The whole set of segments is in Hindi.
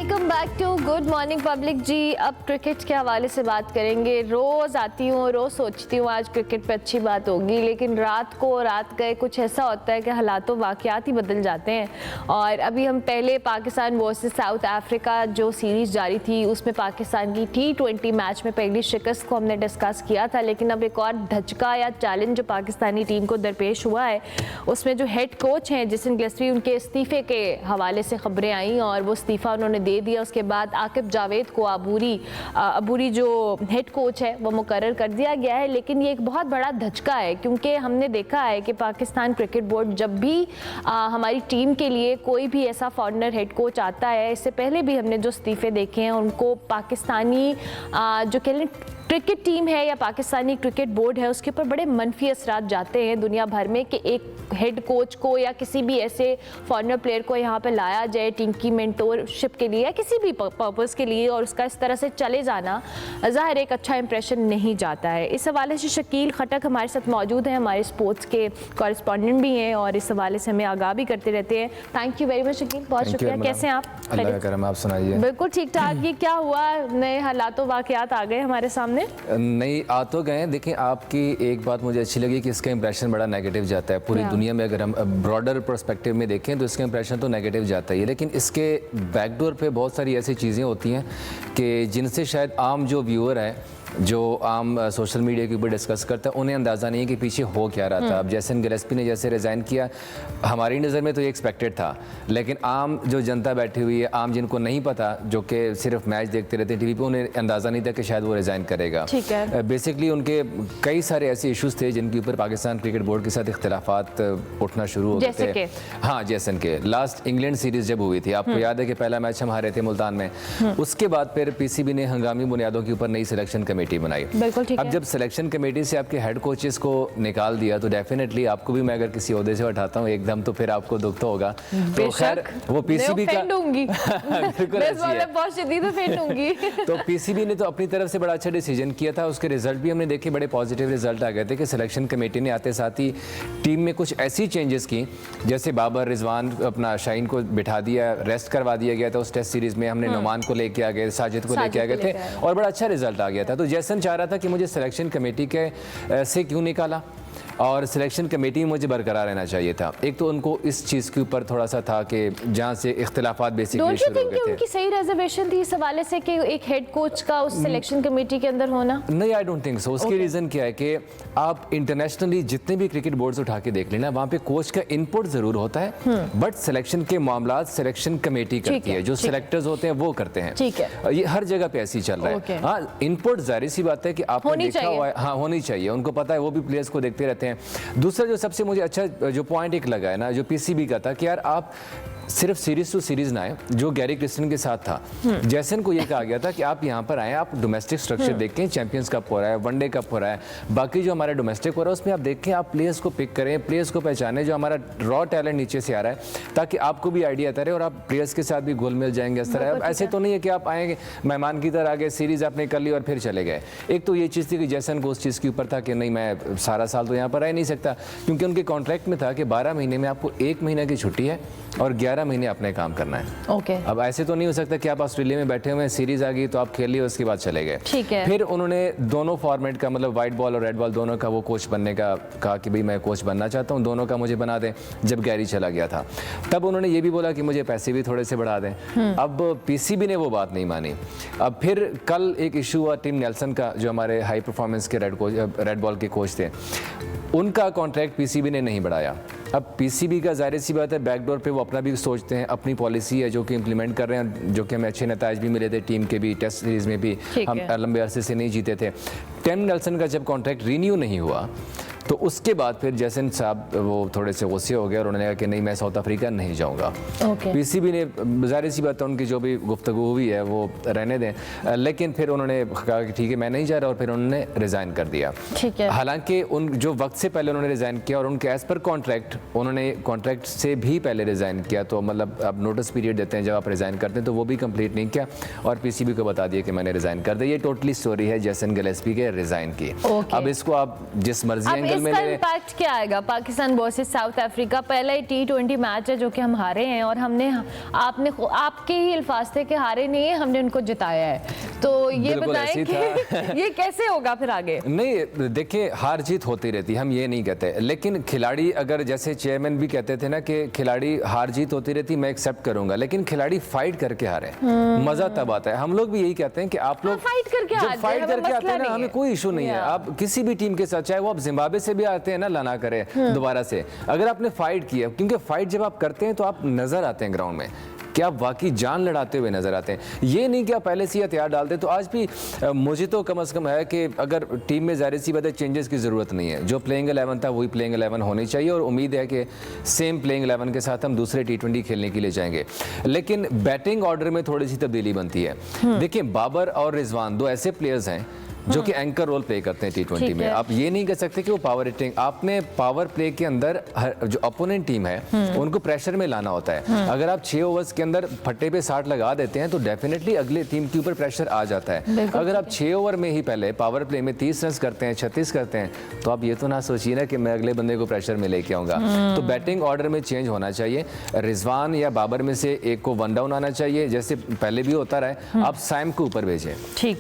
Welcome back to good morning public जी। अब क्रिकेट के हवाले से बात करेंगे। रोज़ आती हूँ, रोज़ सोचती हूँ आज क्रिकेट पे अच्छी बात होगी, लेकिन रात गए कुछ ऐसा होता है कि हालातों वाक़यात ही बदल जाते हैं। और अभी हम पहले पाकिस्तान वर्सेस साउथ अफ्रीका जो सीरीज़ जारी थी उसमें पाकिस्तान की T20 मैच में पहली शिकस्त को हमने डिस्कस किया था, लेकिन अब एक और धचका या चैलेंज जो पाकिस्तानी टीम को दरपेश हुआ है उसमें जो हेड कोच हैं जेसन गिलेस्पी, उनके इस्तीफ़े के हवाले से खबरें आई और वो इस्तीफ़ा उन्होंने दे दिया। उसके बाद आकिब जावेद को अबूरी जो हेड कोच है वो मुकर्रर कर दिया गया है। लेकिन ये एक बहुत बड़ा धचका है क्योंकि हमने देखा है कि पाकिस्तान क्रिकेट बोर्ड जब भी हमारी टीम के लिए कोई भी ऐसा फॉरेनर हेड कोच आता है, इससे पहले भी हमने जो इस्तीफ़े देखे हैं उनको पाकिस्तानी जो कह लें क्रिकेट टीम है या पाकिस्तानी क्रिकेट बोर्ड है उसके ऊपर बड़े मनफी असरात जाते हैं दुनिया भर में कि एक हेड कोच को या किसी भी ऐसे फॉरेनर प्लेयर को यहाँ पे लाया जाए टीम की मेंटोरशिप के लिए या किसी भी पर्पस के लिए, और उसका इस तरह से चले जाना ज़ाहिर एक अच्छा इंप्रेशन नहीं जाता है। इस हवाले से शकील खटक हमारे साथ मौजूद हैं, हमारे स्पोर्ट्स के कॉरेस्पॉन्डेंट भी हैं और इस हवाले से हमें आगाह भी करते रहते हैं। Thank you very much Shakeel, बहुत शुक्रिया। कैसे हैं आप? अल्लाह का करम, आप सुनाइए। बिल्कुल ठीक ठाक। ये क्या हुआ, नए हालातों वाक़यात आ गए हमारे सामने? नहीं आ तो गए। देखिए, आपकी एक बात मुझे अच्छी लगी कि इसका इंप्रेशन बड़ा नेगेटिव जाता है पूरी दुनिया में। अगर हम ब्रॉडर पर्सपेक्टिव में देखें तो इसका इंप्रेशन तो नेगेटिव जाता ही है, लेकिन इसके बैकडोर पे बहुत सारी ऐसी चीज़ें होती हैं कि जिनसे शायद आम जो व्यूअर है, जो आम सोशल मीडिया के ऊपर डिस्कस करता है, उन्हें अंदाज़ा नहीं है कि पीछे हो क्या रहा था। अब जेसन गिलेस्पी ने जैसे रिज़ाइन किया, हमारी नज़र में तो ये एक्सपेक्टेड था, लेकिन आम जो जनता बैठी हुई है, आम जिनको नहीं पता, जो कि सिर्फ मैच देखते रहते हैं टीवी पे, उन्हें अंदाज़ा नहीं था कि शायद वो रिज़ाइन करेगा। बेसिकली उनके कई सारे ऐसे इशूज़ थे जिनके ऊपर पाकिस्तान क्रिकेट बोर्ड के साथ इख्तिलाफात उठना शुरू हो गए थे। हाँ, जेसन के लास्ट इंग्लैंड सीरीज़ जब हुई थी, आपको याद है कि पहला मैच हम हारे थे मुल्तान में। उसके बाद फिर PCB ने हंगामी बुनियादों के ऊपर नई सिलेक्शन कमेटी बनाई। अब जब सिलेक्शन कमेटी से आपके हेड कोचेस को निकाल दिया तो डेफिनेटली आपको भी, मैं अगर किसी ओहदे से उठाता हूँ एकदम, तो फिर आपको दुख तो होगा। तो खैर वो PCB का तो PCB ने तो अपनी तरफ से बड़ा अच्छा डिसीजन किया था। उसके रिजल्ट भी हमने देखे, बड़े पॉजिटिव रिजल्ट आ गए थे कि सिलेक्शन कमेटी ने आते साथ ही टीम में कुछ ऐसी चेंजेस की, जैसे बाबर, रिजवान, अपना शाहीन को बिठा दिया, रेस्ट करवा दिया गया था उस टेस्ट सीरीज में। हमने नुमान को लेके आ गए, साजिद को लेके आ गए थे और बड़ा अच्छा रिजल्ट आ गया था। तो जैसन चाह रहा था कि मुझे सिलेक्शन कमेटी के से क्यों निकाला और सिलेक्शन कमेटी में मुझे बरकरार रहना चाहिए था। एक तो उनको इस चीज़ के ऊपर थोड़ा सा था कि जहाँ से इख्तिलाफात बेसिकली शुरू हो गए थे। उनकी सही रिजर्वेशन थी इस हवाले से कि एक हेड कोच का उस सिलेक्शन कमेटी के अंदर होना? नहीं, आई डोंट थिंक सो। उसकी रीज़न क्या है कि आप इंटरनेशनली जितने भी क्रिकेट बोर्ड्स उठा के देख लेना, वहाँ पे कोच का इनपुट ज़रूर होता है, बट सिलेक्शन के मामला सिलेक्शन कमेटी करती है, जो सिलेक्टर्स होते हैं वो करते हैं। ठीक है, ये हर जगह पे ऐसे ही चल रहा है। हाँ, इनपुट जाहिर सी बात है कि आपने देखा हुआ है, हाँ होनी चाहिए, उनको पता है, वो भी प्लेयर्स को देखते रहते हैं। दूसरा जो सबसे मुझे अच्छा जो पॉइंट एक लगा है ना, जो PCB का था कि यार आप सिर्फ सीरीज टू सीरीज ना आए, जो गैरी क्रिस्टन के साथ था। जैसन को ये कहा गया था कि आप यहाँ पर आए, आप डोमेस्टिक स्ट्रक्चर देखें, चैंपियंस कप हो रहा है, वनडे कप हो रहा है, बाकी जो हमारा डोमेस्टिक हो रहा है उसमें आप देखें, आप प्लेयर्स को पिक करें, प्लेयर्स को पहचानें, जो हमारा रॉ टैलेंट नीचे से आ रहा है, ताकि आपको भी आइडिया आता रहे और आप प्लेयर्स के साथ भी घुल मिल जाएंगे। इस तरह ऐसे तो नहीं है कि आप आएंगे मेहमान की तरह आ गए, सीरीज आपने कर ली और फिर चले गए। एक तो ये चीज़ थी कि जैसन को उस चीज़ के ऊपर था कि नहीं, मैं सारा साल तो यहाँ पर रह नहीं सकता, क्योंकि उनके कॉन्ट्रैक्ट में था कि 12 महीने में आपको 1 महीना की छुट्टी है और 11 महीने अपने काम करना है। अब ऐसे तो नहीं हो सकता कि आप ऑस्ट्रेलिया में बैठे हुए हैं, सीरीज आ गई तो आप खेल लिए, उसके बाद चले गए। फिर उन्होंने दोनों फॉर्मेट का, मतलब व्हाइट बॉल और रेड बॉल दोनों का, वो कोच बनने का कहा कि भाई मैं कोच बनना चाहता हूँ, दोनों का मुझे बना दें। जब गैरी चला गया था तब उन्होंने ये भी बोला कि मुझे पैसे भी थोड़े से बढ़ा दें। अब PCB ने वो बात नहीं मानी। अब फिर कल एक इशू हुआ टिम नेल्सन का, जो हमारे हाई परफॉर्मेंस के रेड बॉल के कोच थे, उनका कॉन्ट्रैक्ट PCB ने नहीं बढ़ाया। अब PCB का जाहिर सी बात है बैकडोर पे वो अपना भी सोचते हैं, अपनी पॉलिसी है जो कि इम्प्लीमेंट कर रहे हैं, जो कि हमें अच्छे नताज भी मिले थे, टीम के भी टेस्ट सीरीज में भी हम लंबे अरसे से नहीं जीते थे। टिम नेल्सन का जब कॉन्ट्रैक्ट रिन्यू नहीं हुआ तो उसके बाद फिर जैसन साहब वो थोड़े से गुस्से हो गए और उन्होंने कहा कि नहीं, मैं साउथ अफ्रीका नहीं जाऊँगा। PCB ने जाहिर सी बात है उनकी जो भी गुफ्तगू हुई है वो रहने दें, लेकिन फिर उन्होंने कहा कि ठीक है मैं नहीं जा रहा और फिर उन्होंने रिज़ाइन कर दिया। हालांकि उन जो वक्त से पहले उन्होंने रिज़ाइन किया और उनके एज़ पर कॉन्ट्रैक्ट उन्होंने कॉन्ट्रैक्ट से भी पहले रिज़ाइन किया, तो मतलब अब नोटिस पीरियड देते हैं जब आप रिज़ाइन करते हैं, तो वो भी कंप्लीट नहीं किया और PCB को बता दिया कि मैंने रिज़ाइन कर दिया। ये टोटली स्टोरी है जेसन गिलेस्पी के रिज़ाइन की। अब इसको आप जिस मर्जी में इम्पैक्ट क्या आएगा पाकिस्तान वर्सेस साउथ अफ्रीका? पहला ही T20 मैच है जो कि हम हारे हैं, और आपके ही अल्फाज थे कि हारे नहीं है, हमने उनको जिताया है। तो ये बताएं कि ये कैसे होगा फिर आगे? नहीं देखिए, हार जीत होती रहती, हम ये नहीं कहते, लेकिन खिलाड़ी अगर जैसे चेयरमैन भी कहते थे ना कि खिलाड़ी हार जीत होती रहती, मैं एक्सेप्ट करूंगा, लेकिन खिलाड़ी फाइट करके हारे, मजा तब आता है। हम लोग भी यही कहते हैं कि आप लोग फाइट करके आते हैं ना, हमें कोई इशू नहीं है। आप किसी भी टीम के साथ, चाहे वो आप जिम्बाब्वे से भी आते हैं ना, लाना करे दोबारा से, अगर आपने फाइट किया, क्योंकि फाइट जब आप करते हैं तो आप नजर आते हैं ग्राउंड में कि आप वाकई जान लड़ाते हुए नजर आते हैं। ये नहीं कि आप पहले से हथियार डालते। तो आज भी मुझे तो कम से कम है कि अगर टीम में ज़ाहिर सी बात है चेंजेस की ज़रूरत नहीं है, जो प्लेइंग 11 था वही प्लेइंग 11 होनी चाहिए, और उम्मीद है कि सेम प्लेइंग 11 के साथ हम दूसरे T20 खेलने के लिए जाएंगे। लेकिन बैटिंग ऑर्डर में थोड़ी सी तब्दीली बनती है। देखिए, बाबर और रिजवान दो ऐसे प्लेयर्स हैं जो कि एंकर रोल प्ले करते हैं T20 में। आप ये नहीं कह सकते कि वो पावर हिटिंग, आपने पावर प्ले के अंदर जो अपोनेंट टीम है उनको प्रेशर में लाना होता है। अगर आप 6 ओवर्स के अंदर फट्टे पे 60 लगा देते हैं तो डेफिनेटली अगले टीम के ऊपर प्रेशर आ जाता है। अगर आप 6 ओवर में ही पहले पावर प्ले में 30 रन करते हैं, 36 करते हैं, तो आप ये तो ना सोचिए ना कि मैं अगले बंदे को प्रेशर में लेके आऊंगा। तो बैटिंग ऑर्डर में चेंज होना चाहिए। रिजवान या बाबर में से एक को वन डाउन आना चाहिए, जैसे पहले भी होता रहा। आप साइम को ऊपर भेजें,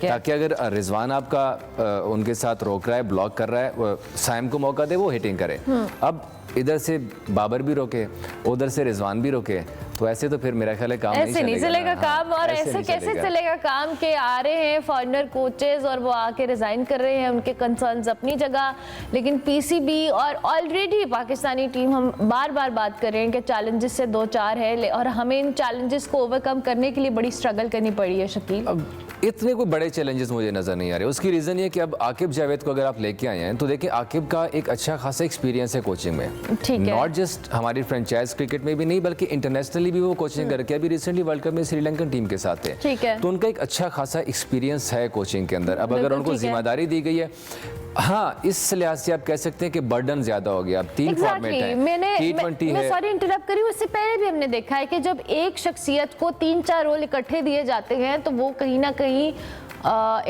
ताकि अगर रिजवान का उनके साथ रोक रहा है, ब्लॉक कर रहा है, साइम को मौका दे, वो हिटिंग करे। अब इधर से बाबर भी रोके, उधर से रिजवान भी रोके, तो ऐसे तो फिर मेरा ख्याल है काम ऐसे नहीं चलेगा काम। और ऐसे कैसे चलेगा काम के आ रहे हैं फॉरेनर कोचेस और वो आके रिजाइन कर रहे हैं, उनके कंसर्न्स अपनी जगह, लेकिन पीसीबी और ऑलरेडी पाकिस्तानी टीम, हम बार बार बात कर रहे हैं कि चैलेंजेस से 2-4 है, और हमें इन चैलेंजेस को ओवरकम करने के लिए बड़ी स्ट्रगल करनी पड़ी है। शकील, अब इतने कोई बड़े चैलेंजेस मुझे नजर नहीं आ रहे। उसकी रीजन ये कि अब आकिब जावेद को अगर आप लेके आए हैं तो देखिए, आकिब का एक अच्छा खासा एक्सपीरियंस है कोचिंग में, नॉट जस्ट हमारी फ्रेंचाइज क्रिकेट में भी नहीं बल्कि इंटरनेशनली भी वो कोचिंग करके अभी रिसेंटली वर्ल्ड कप में श्रीलंकन टीम के साथ थे। तो उनका एक अच्छा खासा एक्सपीरियंस है कोचिंग के अंदर। अब अगर उनको जिम्मेदारी दी गई है, हाँ, इस लिहाज से आप कह सकते हैं कि बर्डन ज्यादा हो गया। अब 3 फॉर्मेट है, T20 है। सॉरी इंटरप्ट करी, उससे पहले भी हमने देखा है कि जब एक शख्सियत को 3-4 रोल इकट्ठे दिए जाते हैं तो वो कहीं ना कहीं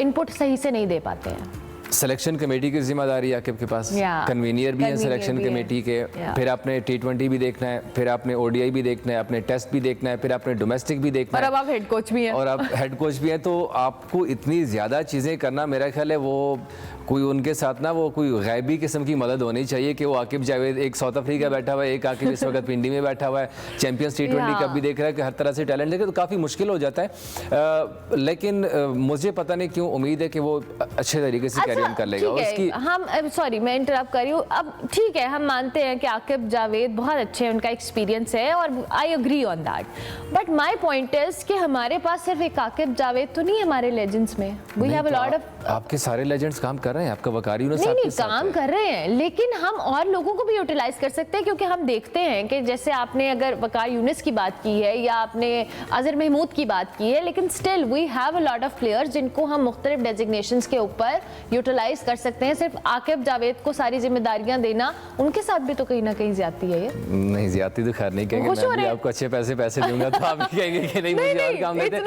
इनपुट सही से नहीं दे पाते हैं। सिलेक्शन कमेटी की जिम्मेदारी आकिब के पास, कन्वीनियर भी है सिलेक्शन कमेटी के, फिर आपने T20 भी देखना है, फिर आपने ODI भी देखना है, आपने टेस्ट भी देखना है, फिर आपने डोमेस्टिक भी देखना है, और अब आप हेड कोच भी हैं। और आप हेड कोच भी हैं। तो आपको इतनी ज़्यादा चीज़ें करना, मेरा ख्याल है वो कोई उनके साथ ना वो कोई गैबी किस्म की मदद होनी चाहिए कि वो आकिब जावेद, एक साउथ अफ्रीका बैठा हुआ है, एक आकिब इस वक्त पिंडी में बैठा हुआ है, चैंपियंस T20 कप भी देख रहा है कि हर तरह से टैलेंट देखे, तो काफ़ी मुश्किल हो जाता है। लेकिन मुझे पता नहीं क्यों उम्मीद है कि वो अच्छे तरीके से कैरी ऑन कर लेगा। उसकी हम सॉरी मैं इंटरप्ट कर रही हूँ। अब ठीक है, हम मानते हैं कि आकिब जावेद बहुत अच्छे हैं, उनका एक्सपीरियंस है, और I agree on that, but my point is कि हमारे पास सिर्फ एक आकिब जावेद तो नहीं है हमारे लेजेंड्स में। We have a lot of, आपके सारे लेजेंड्स काम कर रहे हैं, आपका वकार यूनुस नहीं काम कर रहे हैं, लेकिन हम और लोगों को भी यूटिलाइज कर सकते हैं, क्योंकि हम देखते हैं कि जैसे आपने अगर वकार यूनुस की बात की है या आपने अजहर महमूद की बात की है, लेकिन still we have a lot of players जिनको हम मुख्तलिफ डेजिग्नेशंस के ऊपर यूटिलाइज कर सकते हैं। सिर्फ आकिब जावेद को सारी जिम्मेदारियां देना, उनके साथ भी तो कहीं ना कहीं ज्यादती है। ये नहीं, ज्यादती तो खैर नहीं कहेंगे, मैं भी आपको अच्छे पैसे दूंगा तो आप भी कहेंगे कि नहीं मुझे और काम देते।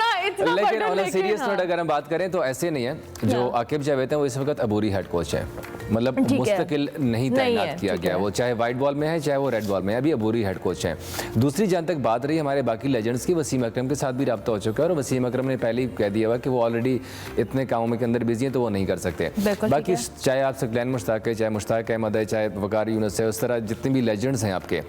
लेकिन ऑन अ सीरियस नोट अगर हम बात करें तो ऐसे नहीं है। जो आकिब जावेद है वो इस वक्त अबूरी हेड कोच है, मतलब मुस्तकिल नहीं तैनात किया गया, वो चाहे व्हाइट बॉल में है चाहे वो रेड बॉल में है, अभी अबूरी हेड कोच है। दूसरी जहां तक बात रही हमारे बाकी लेजेंड्स की, वसीम अकरम के साथ भी रब्ता हो चुका है, और वसीम अकरम ने पहले ही कह दिया हुआ कि वो ऑलरेडी इतने कामों के अंदर बिजी हैं तो वो नहीं कर सकते। बाकी चाहे आप सकलैन मुश्ताक है, चाहे मुश्ताक अहमद है, चाहे वकार यूनुस है, उस तरह जितने भी लेजेंड्स हैं आपके,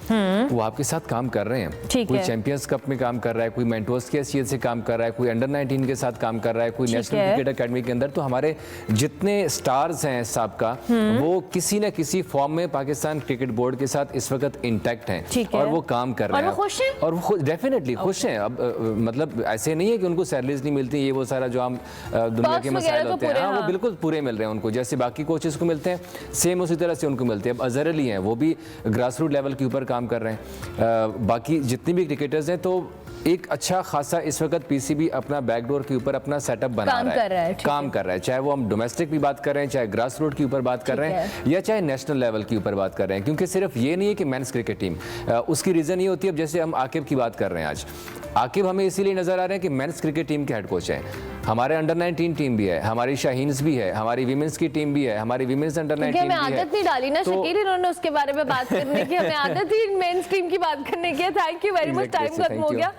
वो आपके साथ काम कर रहे हैं। कोई चैंपियंस कप में काम कर रहा है, कोई मेंटोर्स की हैसियत से काम कर रहा है, कोई अंडर 19 के साथ काम कर रहा है, कोई नेशनल क्रिकेट अकेडमी के अंदर। तो हमारे जितने स्टार्स हैं साहब वो किसी न किसी फॉर्म में पाकिस्तान क्रिकेट बोर्ड के साथ इस वक्त इंटैक्ट हैं और वो काम कर रहे हैं, और वो डेफिनेटली खुश हैं। अब मतलब ऐसे नहीं है कि उनको सैलरीज नहीं मिलती, ये वो सारा जो हम दुनिया के मसाइल होते हैं, वो बिल्कुल पूरे मिल रहे हैं उनको, जैसे बाकी कोचेस को मिलते हैं सेम उसी तरह से उनको मिलते हैं। अब अजहर अली हैं, वो भी ग्रास रूट लेवल के ऊपर काम कर रहे हैं। बाकी जितने भी क्रिकेटर्स हैं, तो एक अच्छा खासा इस वक्त पीसीबी अपना बैकडोर के ऊपर अपना सेटअप बना काम कर रहा है, चाहे वो हम डोमेस्टिक भी बात कर रहे हैं, चाहे ग्रास रूट के ऊपर बात कर रहे हैं, या चाहे नेशनल लेवल के ऊपर बात कर रहे हैं। क्योंकि सिर्फ ये नहीं है कि मेंस क्रिकेट टीम, उसकी रीज़न ये होती है, अब जैसे हम आकिब की बात कर रहे हैं आज, आकिब हमें इसीलिए नजर आ रहे हैं कि मेंस क्रिकेट टीम के हेड कोच हैं। हमारे अंडर 19 टीम भी है, हमारी शाहीन्स भी है, हमारी विमेंस की टीम भी है, हमारी विमेंस अंडर 19 हमें आदत नहीं डाली ना शकील इन्होंने उसके बारे में बात करने की, हमें आदत ही मेंस टीम की बात करने की। Thank you very much, time खत्म हो गया।